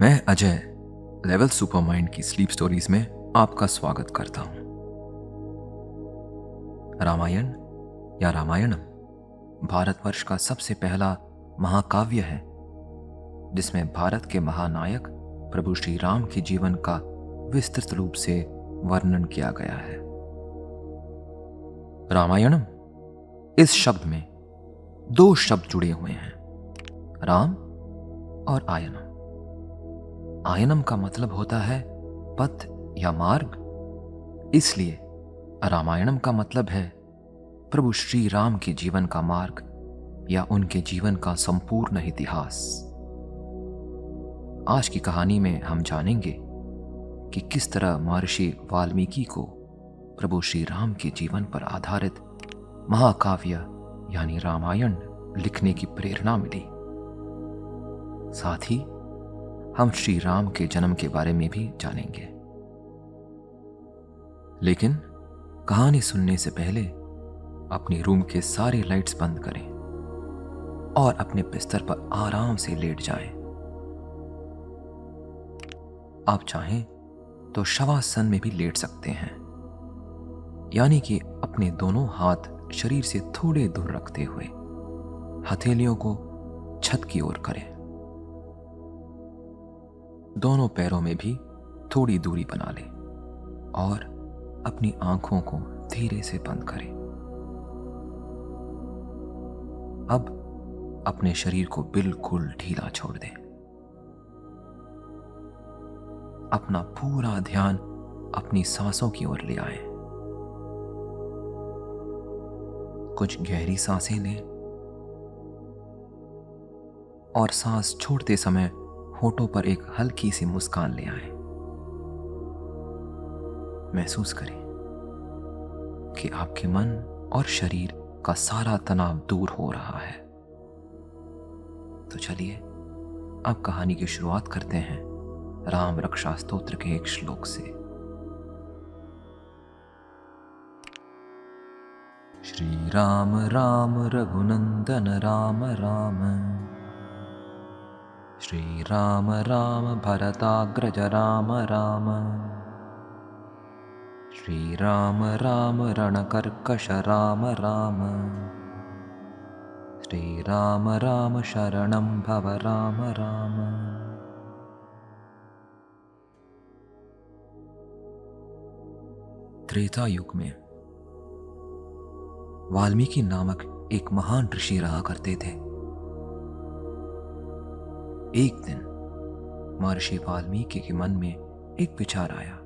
मैं Ajay level supermind की sleep stories में आपका स्वागत करता हूं। रामायण या रामायणम भारतवर्ष का सबसे पहला महाकाव्य है जिसमें भारत के महानायक प्रभु श्री राम के जीवन का विस्तृत रूप से वर्णन किया गया है। रामायणम इस शब्द में दो शब्द जुड़े हुए हैं, राम और आयनम। आयनम का मतलब होता है पथ या मार्ग, इसलिए रामायणम का मतलब है प्रभु श्री राम के जीवन का मार्ग या उनके जीवन का संपूर्ण इतिहास। आज की कहानी में हम जानेंगे कि किस तरह महर्षि वाल्मीकि को प्रभु श्री राम के जीवन पर आधारित महाकाव्य यानी रामायण लिखने की प्रेरणा मिली। साथ ही हम श्री राम के जन्म के बारे में भी जानेंगे। लेकिन कहानी सुनने से पहले अपनी रूम के सारे लाइट्स बंद करें और अपने बिस्तर पर आराम से लेट जाएं। आप चाहें तो शवासन में भी लेट सकते हैं, यानी कि अपने दोनों हाथ शरीर से थोड़े दूर रखते हुए हथेलियों को छत की ओर करें। दोनों पैरों में भी थोड़ी दूरी बना लें और अपनी आंखों को धीरे से बंद करें। अब अपने शरीर को बिल्कुल ढीला छोड़ दें। अपना पूरा ध्यान अपनी सांसों की ओर ले आएं। कुछ गहरी सांसें लें और सांस छोड़ते समय होठों पर एक हल्की सी मुस्कान ले आएं। महसूस करें कि आपके मन और शरीर का सारा तनाव दूर हो रहा है। तो चलिए अब कहानी की शुरुआत करते हैं राम रक्षा स्तोत्र के एक श्लोक से। श्री राम राम रघुनंदन राम राम, श्री राम राम भरताग्रज राम राम, श्री राम राम रणकर्कश राम राम, श्री राम राम शरणं भव राम राम। त्रेता युग में वाल्मीकि नामक एक महान ऋषि रहा करते थे। एक दिन महर्षि वाल्मीकि के मन में एक विचार आया,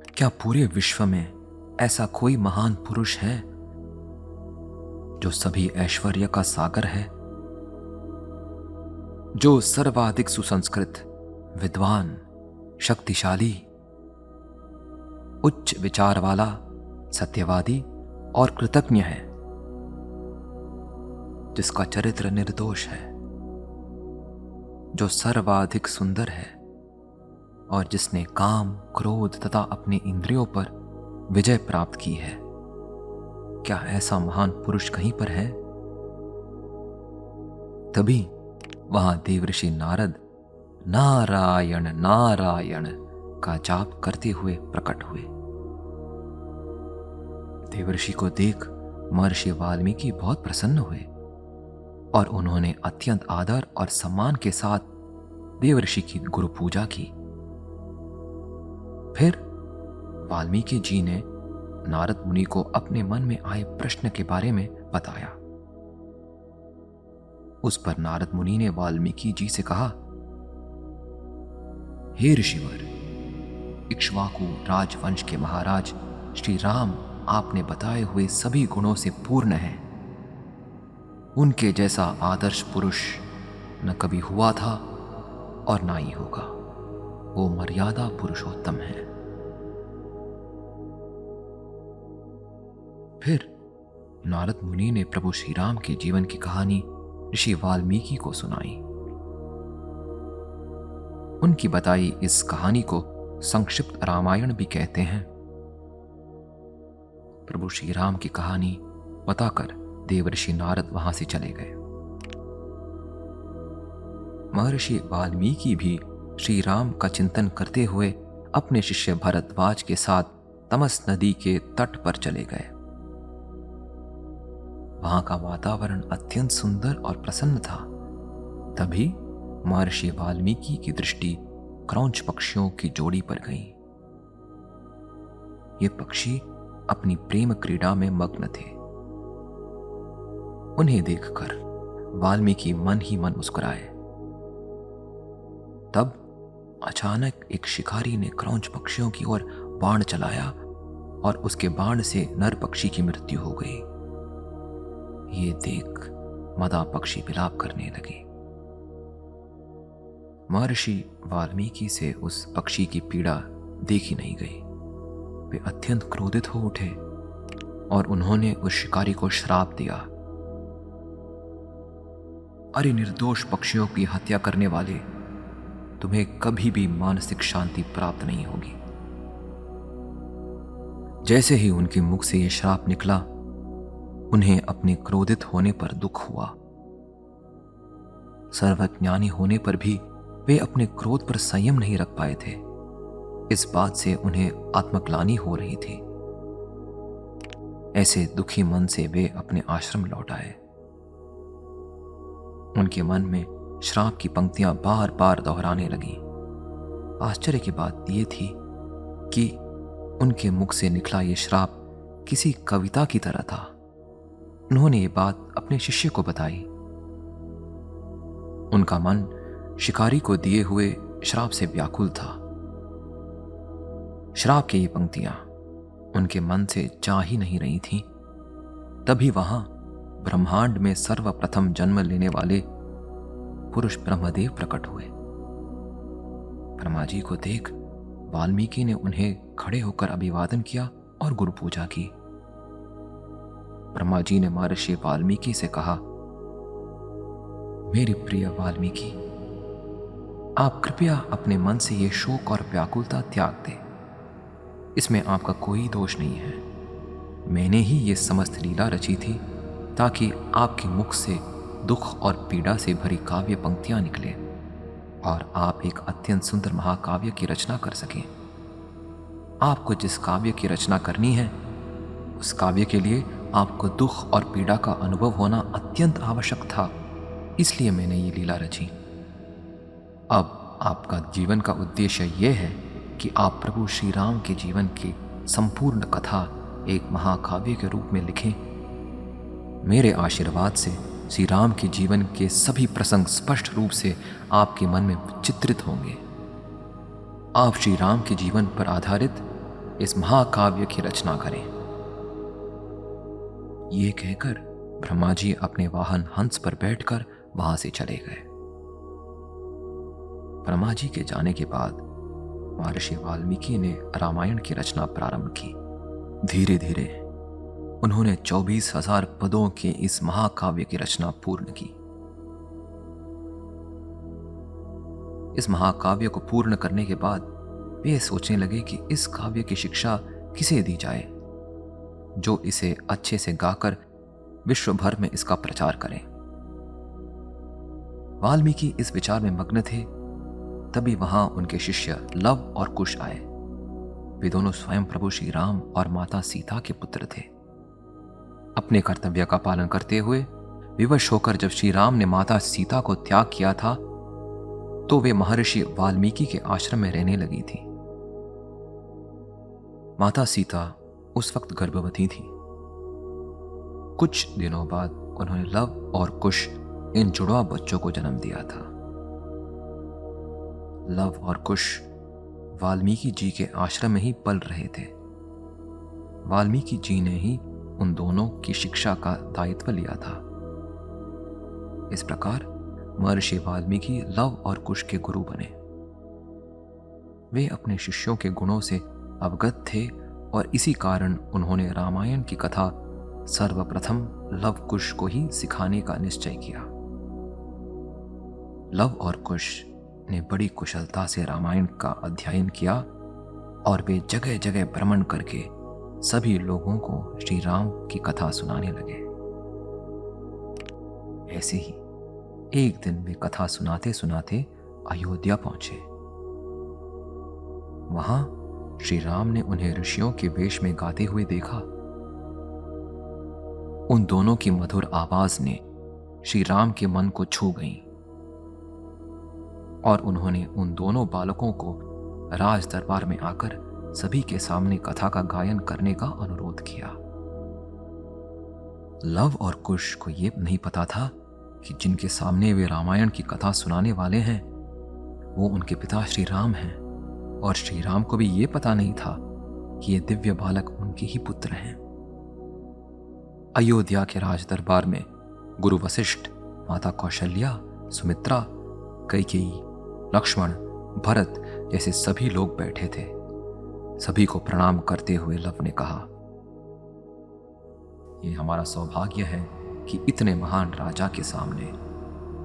क्या पूरे विश्व में ऐसा कोई महान पुरुष है जो सभी ऐश्वर्य का सागर है, जो सर्वाधिक सुसंस्कृत, विद्वान, शक्तिशाली, उच्च विचार वाला, सत्यवादी और कृतज्ञ है, जिसका चरित्र निर्दोष है, जो सर्वाधिक सुंदर है और जिसने काम, क्रोध तथा अपने इंद्रियों पर विजय प्राप्त की है? क्या ऐसा महान पुरुष कहीं पर है? तभी वहां देवऋषि नारद नारायण नारायण का जाप करते हुए प्रकट हुए। देवऋषि को देख महर्षि वाल्मीकि बहुत प्रसन्न हुए और उन्होंने अत्यंत आदर और सम्मान के साथ देवऋषि की गुरु पूजा की। फिर वाल्मीकि जी ने नारद मुनि को अपने मन में आए प्रश्न के बारे में बताया। उस पर नारद मुनि ने वाल्मीकि जी से कहा, हे ऋषिवर, इक्ष्वाकु राजवंश के महाराज श्री राम आपने बताए हुए सभी गुणों से पूर्ण हैं। उनके जैसा आदर्श पुरुष न कभी हुआ था और ना ही होगा। वो मर्यादा पुरुषोत्तम है। फिर नारद मुनि ने प्रभु श्री राम के जीवन की कहानी ऋषि वाल्मीकि को सुनाई। उनकी बताई इस कहानी को संक्षिप्त रामायण भी कहते हैं। प्रभु श्री राम की कहानी बताकर देवर्षि नारद वहां से चले गए। महर्षि वाल्मीकि भी श्री राम का चिंतन करते हुए अपने शिष्य भरद्वाज के साथ तमस नदी के तट पर चले गए। वहां का वातावरण अत्यंत सुंदर और प्रसन्न था। तभी महर्षि वाल्मीकि की दृष्टि क्रौंच पक्षियों की जोड़ी पर गई। ये पक्षी अपनी प्रेम क्रीड़ा में मग्न थे। उन्हें देखकर वाल्मीकि मन ही मन मुस्कुराए। तब अचानक एक शिकारी ने क्रौंच पक्षियों की ओर बाण चलाया और उसके बाण से नर पक्षी की मृत्यु हो गई। ये देख मदा पक्षी विलाप करने लगे। महर्षि वाल्मीकि से उस पक्षी की पीड़ा देखी नहीं गई। वे अत्यंत क्रोधित हो उठे और उन्होंने उस शिकारी को श्राप दिया। अरे निर्दोष पक्षियों की हत्या करने वाले, तुम्हें कभी भी मानसिक शांति प्राप्त नहीं होगी। जैसे ही उनके मुख से यह श्राप निकला, उन्हें अपने क्रोधित होने पर दुख हुआ। सर्वज्ञानी होने पर भी वे अपने क्रोध पर संयम नहीं रख पाए थे। इस बात से उन्हें आत्मग्लानि हो रही थी। ऐसे दुखी मन से वे अपने आश्रम लौट आए। उनके मन में श्राप की पंक्तियां बार बार दोहराने लगी। आश्चर्य की बात यह थी कि उनके मुख से निकला ये श्राप किसी कविता की तरह था। उन्होंने ये बात अपने शिष्य को बताई। उनका मन शिकारी को दिए हुए श्राप से व्याकुल था। श्राप की ये पंक्तियां उनके मन से जा ही नहीं रही थीं। तभी वहां ब्रह्मांड में सर्वप्रथम जन्म लेने वाले पुरुष ब्रह्मदेव प्रकट हुए। ब्रह्मा जी को देख वाल्मीकि ने उन्हें खड़े होकर अभिवादन किया और गुरु पूजा की। ब्रह्मा जी ने महर्षि वाल्मीकि से कहा, मेरे प्रिय वाल्मीकि, आप कृपया अपने मन से ये शोक और व्याकुलता त्याग दें। इसमें आपका कोई दोष नहीं है। मैंने ही ये समस्त लीला रची थी ताकि आपके मुख से दुख और पीड़ा से भरी काव्य पंक्तियां निकले और आप एक अत्यंत सुंदर महाकाव्य की रचना कर सकें। आपको जिस काव्य की रचना करनी है, उस काव्य के लिए आपको दुख और पीड़ा का अनुभव होना अत्यंत आवश्यक था। इसलिए मैंने ये लीला रची। अब आपका जीवन का उद्देश्य यह है कि आप प्रभु श्री राम के जीवन की संपूर्ण कथा एक महाकाव्य के रूप में लिखें। मेरे आशीर्वाद से श्री राम के जीवन के सभी प्रसंग स्पष्ट रूप से आपके मन में चित्रित होंगे। आप श्री राम के जीवन पर आधारित इस महाकाव्य की रचना करें। ये कहकर ब्रह्मा जी अपने वाहन हंस पर बैठकर वहां से चले गए। ब्रह्मा जी के जाने के बाद महर्षि वाल्मीकि ने रामायण की रचना प्रारंभ की। धीरे धीरे उन्होंने 24,000 पदों के इस महाकाव्य की रचना पूर्ण की। इस महाकाव्य को पूर्ण करने के बाद वे सोचने लगे कि इस काव्य की शिक्षा किसे दी जाए, जो इसे अच्छे से गाकर विश्व भर में इसका प्रचार करें। वाल्मीकि इस विचार में मग्न थे। तभी वहां उनके शिष्य लव और कुश आए। वे दोनों स्वयं प्रभु श्री राम और माता सीता के पुत्र थे। अपने कर्तव्य का पालन करते हुए विवश होकर जब श्री राम ने माता सीता को त्याग किया था, तो वे महर्षि वाल्मीकि के आश्रम में रहने लगी थी। माता सीता उस वक्त गर्भवती थी। कुछ दिनों बाद उन्होंने लव और कुश इन जुड़वा बच्चों को जन्म दिया था। लव और कुश वाल्मीकि जी के आश्रम में ही पल रहे थे। वाल्मीकि जी ने ही उन दोनों की शिक्षा का दायित्व लिया था। इस प्रकार महर्षि वाल्मीकि लव और कुश के गुरु बने। वे अपने शिष्यों के गुणों से अवगत थे और इसी कारण उन्होंने रामायण की कथा सर्वप्रथम लव कुश को ही सिखाने का निश्चय किया। लव और कुश ने बड़ी कुशलता से रामायण का अध्ययन किया और वे जगह जगह भ्रमण करके सभी लोगों को श्री राम की कथा सुनाने लगे। ऐसे ही एक दिन वे कथा सुनाते सुनाते अयोध्या पहुंचे। वहां श्री राम ने उन्हें ऋषियों के वेश में गाते हुए देखा। उन दोनों की मधुर आवाज ने श्री राम के मन को छू गई और उन्होंने उन दोनों बालकों को राज दरबार में आकर सभी के सामने कथा का गायन करने का अनुरोध किया। लव और कुश को यह नहीं पता था कि जिनके सामने वे रामायण की कथा सुनाने वाले हैं वो उनके पिता श्री राम हैं, और श्री राम को भी ये पता नहीं था कि ये दिव्य बालक उनके ही पुत्र हैं। अयोध्या के राज दरबार में गुरु वशिष्ठ, माता कौशल्या, सुमित्रा, कैकेयी, लक्ष्मण, भरत जैसे सभी लोग बैठे थे। सभी को प्रणाम करते हुए लव ने कहा, ये हमारा सौभाग्य है कि इतने महान राजा के सामने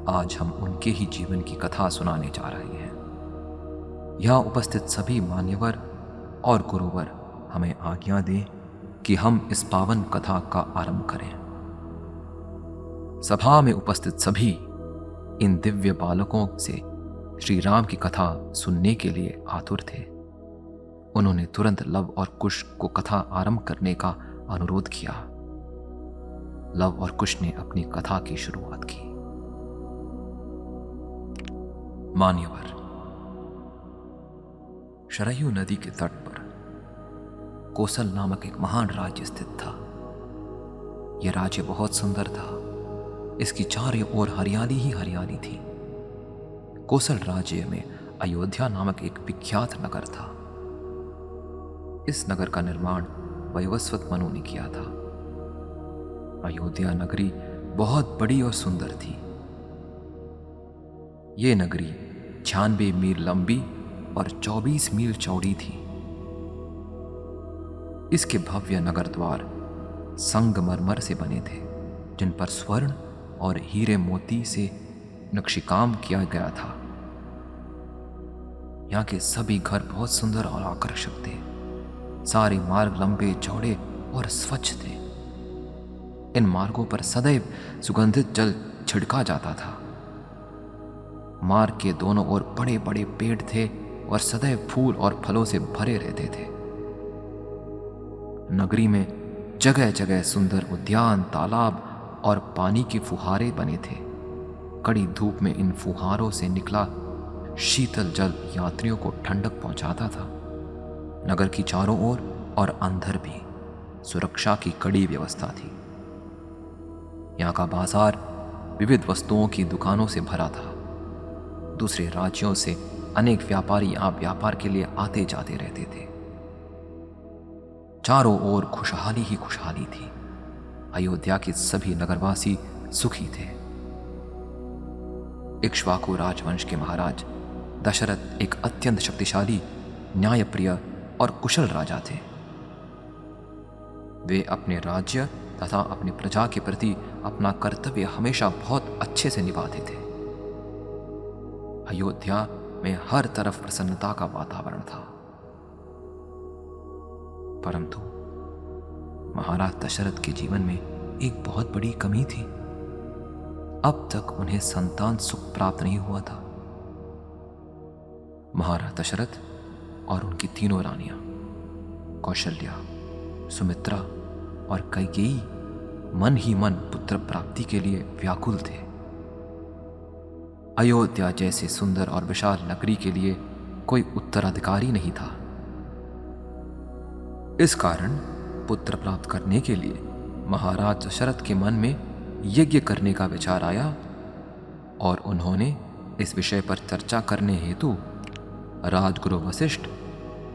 आज हम उनके ही जीवन की कथा सुनाने जा रहे हैं। यहां उपस्थित सभी मान्यवर और गुरुवर हमें आज्ञा दें कि हम इस पावन कथा का आरंभ करें। सभा में उपस्थित सभी इन दिव्य बालकों से श्री राम की कथा सुनने के लिए आतुर थे। उन्होंने तुरंत लव और कुश को कथा आरंभ करने का अनुरोध किया। लव और कुश ने अपनी कथा की शुरुआत की। मान्यवर, शरयू नदी के तट पर कोसल नामक एक महान राज्य स्थित था। यह राज्य बहुत सुंदर था। इसकी चारों ओर हरियाली ही हरियाली थी। कोसल राज्य में अयोध्या नामक एक विख्यात नगर था। इस नगर का निर्माण वैवस्वत मनु ने किया था। अयोध्या नगरी बहुत बड़ी और सुंदर थी। ये नगरी 96 मील लंबी और 24 मील चौड़ी थी। इसके भव्य नगर द्वार संगमरमर से बने थे, जिन पर स्वर्ण और हीरे मोती से नक्शीकाम किया गया था। यहाँ के सभी घर बहुत सुंदर और आकर्षक थे। सारे मार्ग लंबे चौड़े और स्वच्छ थे। इन मार्गों पर सदैव सुगंधित जल छिड़का जाता था। मार्ग के दोनों ओर बड़े बड़े पेड़ थे और सदैव फूल और फलों से भरे रहते थे। नगरी में जगह जगह सुंदर उद्यान, तालाब और पानी के फुहारे बने थे। कड़ी धूप में इन फुहारों से निकला शीतल जल यात्रियों को ठंडक पहुंचाता था। नगर की चारों ओर और अंदर भी सुरक्षा की कड़ी व्यवस्था थी। यहाँ का बाजार विविध वस्तुओं की दुकानों से भरा था। दूसरे राज्यों से अनेक व्यापारी यहाँ व्यापार के लिए आते जाते रहते थे। चारों ओर खुशहाली ही खुशहाली थी। अयोध्या के सभी नगरवासी सुखी थे। इक्ष्वाकु राजवंश के महाराज दशरथ एक अत्यंत शक्तिशाली, न्यायप्रिय और कुशल राजा थे। वे अपने राज्य तथा अपनी प्रजा के प्रति अपना कर्तव्य हमेशा बहुत अच्छे से निभाते थे। अयोध्या में हर तरफ प्रसन्नता का वातावरण था। परंतु महाराज दशरथ के जीवन में एक बहुत बड़ी कमी थी। अब तक उन्हें संतान सुख प्राप्त नहीं हुआ था। महाराज दशरथ और उनकी तीनों रानियां कौशल्या, सुमित्रा और कैकेयी मन ही मन पुत्र प्राप्ति के लिए व्याकुल थे। अयोध्या जैसे सुंदर और विशाल नगरी के लिए कोई उत्तराधिकारी नहीं था। इस कारण पुत्र प्राप्त करने के लिए महाराज दशरथ के मन में यज्ञ करने का विचार आया और उन्होंने इस विषय पर चर्चा करने हेतु राजगुरु वशिष्ठ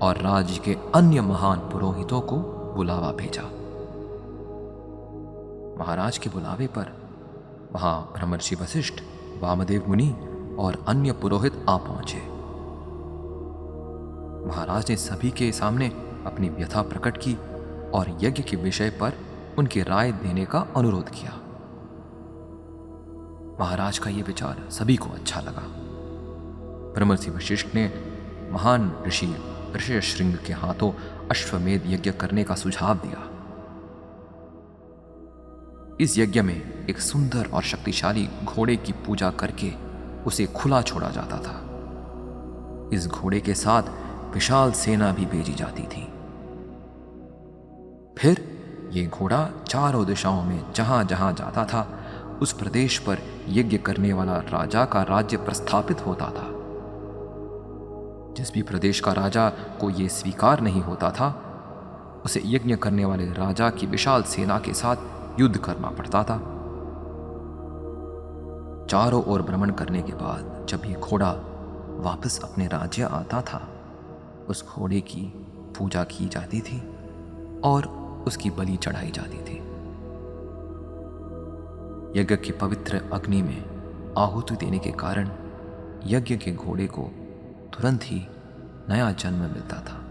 और राज्य के अन्य महान पुरोहितों को बुलावा भेजा। महाराज के बुलावे पर वहां ब्रह्मर्षि वशिष्ठ, वामदेव मुनि और अन्य पुरोहित आ पहुंचे। महाराज ने सभी के सामने अपनी व्यथा प्रकट की और यज्ञ के विषय पर उनकी राय देने का अनुरोध किया। महाराज का यह विचार सभी को अच्छा लगा। ब्रह्मर्षि वशिष्ठ ने महान ऋषि ऋष्यशृंग के हाथों अश्वमेध यज्ञ करने का सुझाव दिया। इस यज्ञ में एक सुंदर और शक्तिशाली घोड़े की पूजा करके उसे खुला छोड़ा जाता था। इस घोड़े के साथ विशाल सेना भी भेजी जाती थी। फिर ये घोड़ा चारों दिशाओं में जहां जहां जाता था, उस प्रदेश पर यज्ञ करने वाला राजा का राज्य प्रस्थापित होता था। जिस भी प्रदेश का राजा को ये स्वीकार नहीं होता था, उसे यज्ञ करने वाले राजा की विशाल सेना के साथ युद्ध करना पड़ता था। चारों ओर भ्रमण करने के बाद जब ये घोड़ा वापस अपने राज्य आता था, उस घोड़े की पूजा की जाती थी और उसकी बलि चढ़ाई जाती थी। यज्ञ की पवित्र अग्नि में आहुति देने के कारण यज्ञ के घोड़े को तुरंत ही नया जन्म मिलता था।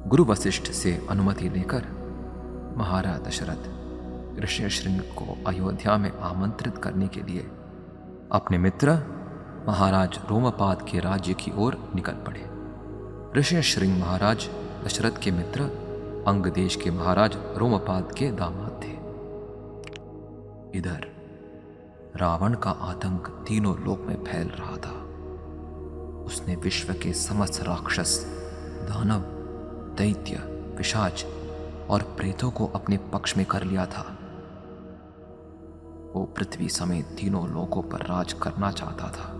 गुरु वशिष्ठ से अनुमति लेकर महाराज दशरथ ऋष्यशृंग को अयोध्या में आमंत्रित करने के लिए अपने मित्र महाराज रोमपाद के राज्य की ओर निकल पड़े। ऋष्यशृंग महाराज दशरथ के मित्र अंग देश के महाराज रोमपाद के दामाद थे। इधर रावण का आतंक तीनों लोक में फैल रहा था। उसने विश्व के समस्त राक्षस, दानव, दैत्य, पिशाच और प्रेतों को अपने पक्ष में कर लिया था। वो पृथ्वी समेत तीनों लोकों पर राज करना चाहता था।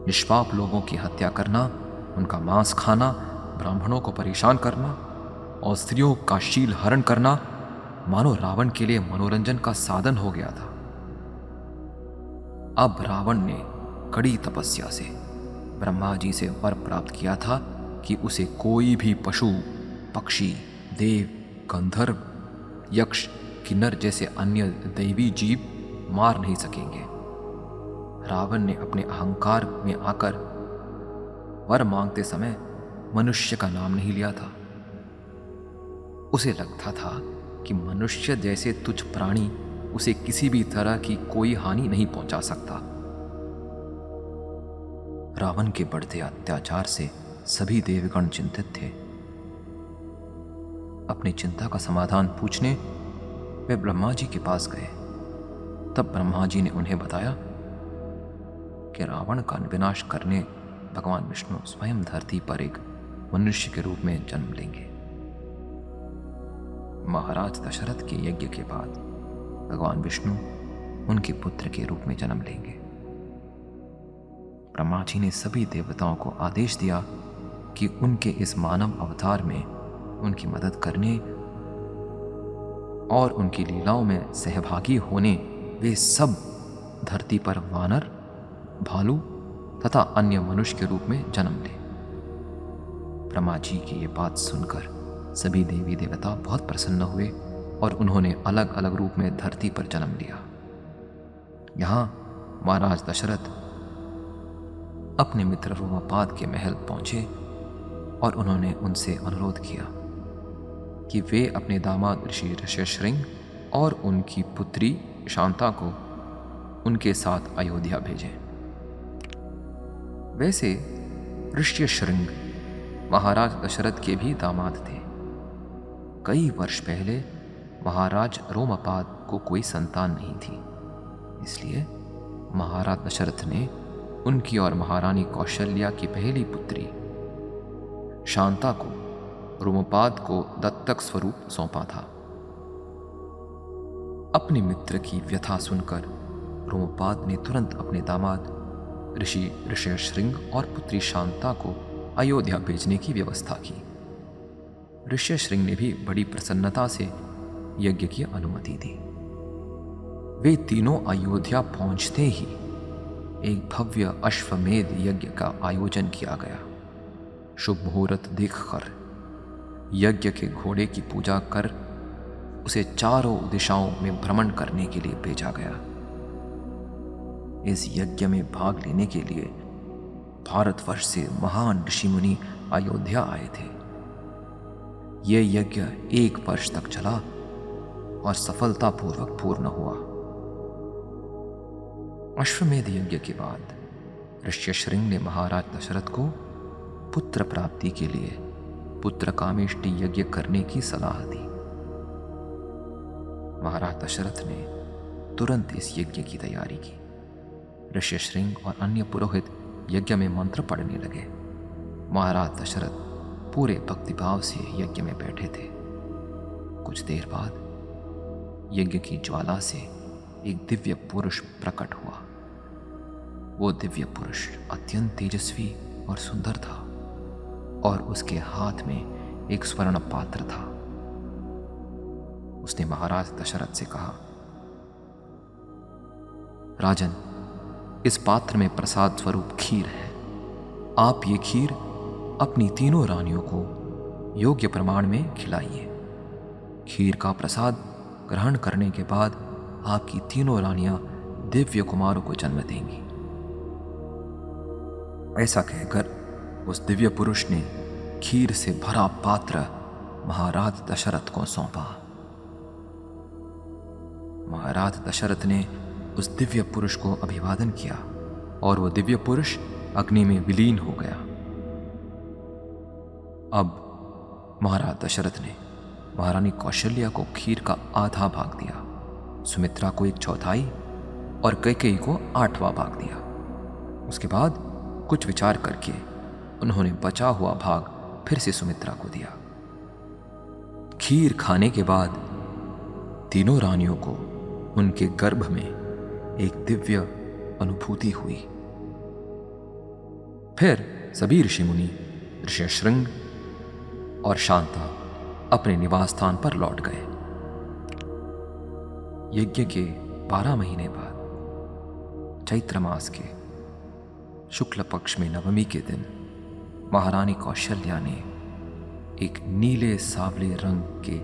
निष्पाप लोगों की हत्या करना, उनका मांस खाना, ब्राह्मणों को परेशान करना और स्त्रियों का शील हरण करना मानो रावण के लिए मनोरंजन का साधन हो गया था। अब रावण ने कड़ी तपस्या से ब्रह्मा जी से वर प्राप्त किया था कि उसे कोई भी पशु, पक्षी, देव, गंधर्व, यक्ष, किन्नर जैसे अन्य दैवी जीव मार नहीं सकेंगे। रावण ने अपने अहंकार में आकर वर मांगते समय मनुष्य का नाम नहीं लिया था। उसे लगता था कि मनुष्य जैसे तुच्छ प्राणी उसे किसी भी तरह की कोई हानि नहीं पहुंचा सकता। रावण के बढ़ते अत्याचार से सभी देवगण चिंतित थे। अपनी चिंता का समाधान पूछने वे ब्रह्मा जी के पास गए। तब ब्रह्मा जी ने उन्हें बताया कि रावण का विनाश करने भगवान विष्णु स्वयं धरती पर एक मनुष्य के रूप में जन्म लेंगे। महाराज दशरथ के यज्ञ के बाद भगवान विष्णु उनके पुत्र के रूप में जन्म लेंगे। ब्रह्मा जी ने सभी देवताओं को आदेश दिया कि उनके इस मानव अवतार में उनकी मदद करने और उनकी लीलाओं में सहभागी होने वे सब धरती पर वानर, भालू तथा अन्य मनुष्य के रूप में जन्म ले। ब्रह्मा जी की ये बात सुनकर सभी देवी देवता बहुत प्रसन्न हुए और उन्होंने अलग अलग रूप में धरती पर जन्म लिया। यहां महाराज दशरथ अपने मित्र रोमपाद के महल पहुंचे और उन्होंने उनसे अनुरोध किया कि वे अपने दामाद ऋषि ऋष्यशृंग और उनकी पुत्री शांता को उनके साथ अयोध्या भेजें। वैसे ऋष्यशृंग महाराज दशरथ के भी दामाद थे। कई वर्ष पहले महाराज रोमपाद को कोई संतान नहीं थी, इसलिए महाराज दशरथ ने उनकी और महारानी कौशल्या की पहली पुत्री शांता को रोमपाद को दत्तक स्वरूप सौंपा था। अपने मित्र की व्यथा सुनकर रोमपाद ने तुरंत अपने दामाद ऋषि ऋष्यशृंग और पुत्री शांता को अयोध्या भेजने की व्यवस्था की। ऋष्यशृंग ने भी बड़ी प्रसन्नता से यज्ञ की अनुमति दी। वे तीनों अयोध्या पहुंचते ही एक भव्य अश्वमेध यज्ञ का आयोजन किया गया। शुभ मुहूर्त देखकर यज्ञ के घोड़े की पूजा कर उसे चारों दिशाओं में भ्रमण करने के लिए भेजा गया। इस यज्ञ में भाग लेने के लिए भारतवर्ष से महान ऋषि मुनि अयोध्या आए थे। यह यज्ञ 1 वर्ष तक चला और सफलतापूर्वक पूर्ण हुआ। अश्वमेध यज्ञ के बाद ऋष्यशृंग ने महाराज दशरथ को पुत्र प्राप्ति के लिए पुत्र कामेष्टि यज्ञ करने की सलाह दी। महाराज दशरथ ने तुरंत इस यज्ञ की तैयारी की। ऋष्यशृंग और अन्य पुरोहित यज्ञ में मंत्र पढ़ने लगे। महाराज दशरथ पूरे भक्तिभाव से यज्ञ में बैठे थे। कुछ देर बाद यज्ञ की ज्वाला से एक दिव्य पुरुष प्रकट हुआ। वो दिव्य पुरुष अत्यंत तेजस्वी और सुंदर था और उसके हाथ में एक स्वर्ण पात्र था। उसने महाराज दशरथ से कहा, राजन, इस पात्र में प्रसाद स्वरूप खीर है। आप ये खीर अपनी तीनों रानियों को योग्य प्रमाण में खिलाइए। खीर का प्रसाद ग्रहण करने के बाद आपकी तीनों रानियां दिव्य कुमारों को जन्म देंगी। ऐसा कहकर उस दिव्य पुरुष ने खीर से भरा पात्र महाराज दशरथ को सौंपा। महाराज दशरथ ने उस दिव्य पुरुष को अभिवादन किया और वो दिव्य पुरुष अग्नि में विलीन हो गया। अब महाराज दशरथ ने महारानी कौशल्या को खीर का आधा भाग दिया, सुमित्रा को 1/4 और कैकेयी को 8वां भाग दिया। उसके बाद कुछ विचार करके उन्होंने बचा हुआ भाग फिर से सुमित्रा को दिया। खीर खाने के बाद तीनों रानियों को उनके गर्भ में एक दिव्य अनुभूति हुई। फिर सभी ऋषि मुनि, ऋष्यशृंग और शांता अपने निवास स्थान पर लौट गए। यज्ञ के 12 महीने बाद चैत्र मास के शुक्ल पक्ष में नवमी के दिन महारानी कौशल्या ने एक नीले सावले रंग के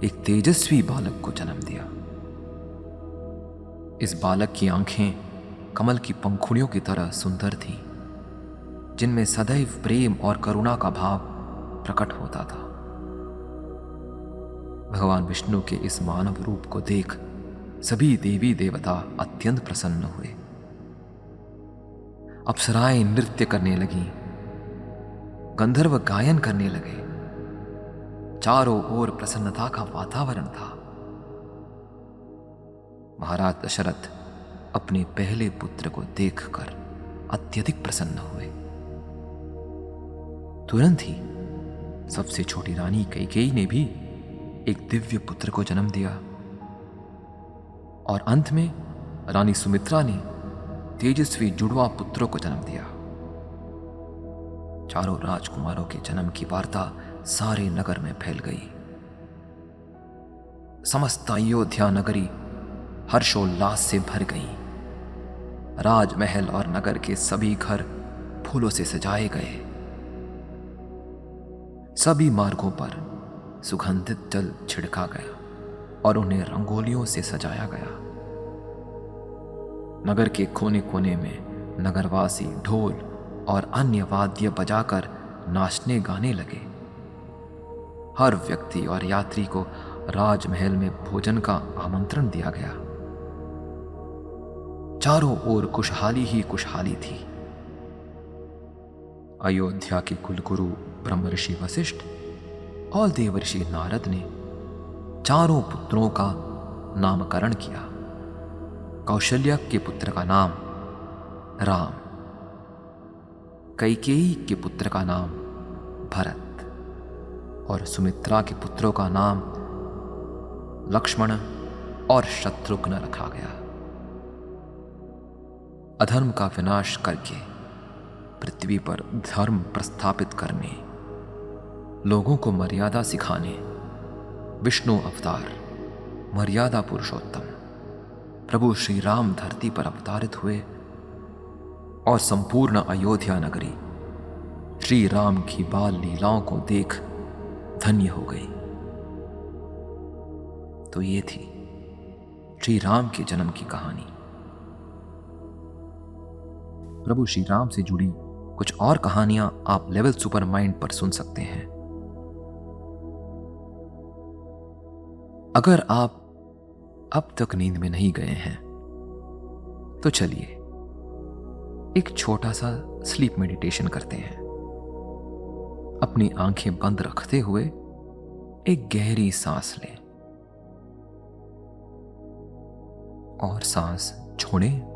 एक तेजस्वी बालक को जन्म दिया। इस बालक की आंखें कमल की पंखुड़ियों की तरह सुंदर थीं, जिनमें सदैव प्रेम और करुणा का भाव प्रकट होता था। भगवान विष्णु के इस मानव रूप को देख सभी देवी देवता अत्यंत प्रसन्न हुए। अप्सराएं नृत्य करने लगीं, गंधर्व गायन करने लगे। चारों ओर प्रसन्नता का वातावरण था। महाराज दशरथ अपने पहले पुत्र को देखकर अत्यधिक प्रसन्न हुए। तुरंत ही सबसे छोटी रानी कैकेयी ने भी एक दिव्य पुत्र को जन्म दिया और अंत में रानी सुमित्रा ने तेजस्वी जुड़वा पुत्रों को जन्म दिया। चारों राजकुमारों के जन्म की वार्ता सारे नगर में फैल गई। समस्त अयोध्या नगरी हर्षोल्लास से भर गई। राजमहल और नगर के सभी घर फूलों से सजाए गए। सभी मार्गों पर सुगंधित जल छिड़का गया और उन्हें रंगोलियों से सजाया गया। नगर के कोने कोने में नगरवासी ढोल और अन्य वाद्य बजाकर नाचने गाने लगे। हर व्यक्ति और यात्री को राजमहल में भोजन का आमंत्रण दिया गया। चारों ओर खुशहाली ही खुशहाली थी। अयोध्या के कुलगुरु ब्रह्मर्षि वशिष्ठ और देवर्षि नारद ने चारों पुत्रों का नामकरण किया। कौशल्या के पुत्र का नाम राम, कैकेयी के पुत्र का नाम भरत और सुमित्रा के पुत्रों का नाम लक्ष्मण और शत्रुघ्न रखा गया। अधर्म का विनाश करके पृथ्वी पर धर्म प्रस्थापित करने, लोगों को मर्यादा सिखाने विष्णु अवतार, मर्यादा पुरुषोत्तम प्रभु श्री राम धरती पर अवतारित हुए और संपूर्ण अयोध्या नगरी श्री राम की बाल लीलाओं को देख धन्य हो गई। तो ये थी श्री राम के जन्म की कहानी। प्रभु श्री राम से जुड़ी कुछ और कहानियां आप लेवल सुपर माइंड पर सुन सकते हैं। अगर आप अब तक नींद में नहीं गए हैं तो चलिए एक छोटा सा स्लीप मेडिटेशन करते हैं। अपनी आंखें बंद रखते हुए एक गहरी सांस लें और सांस छोड़ें।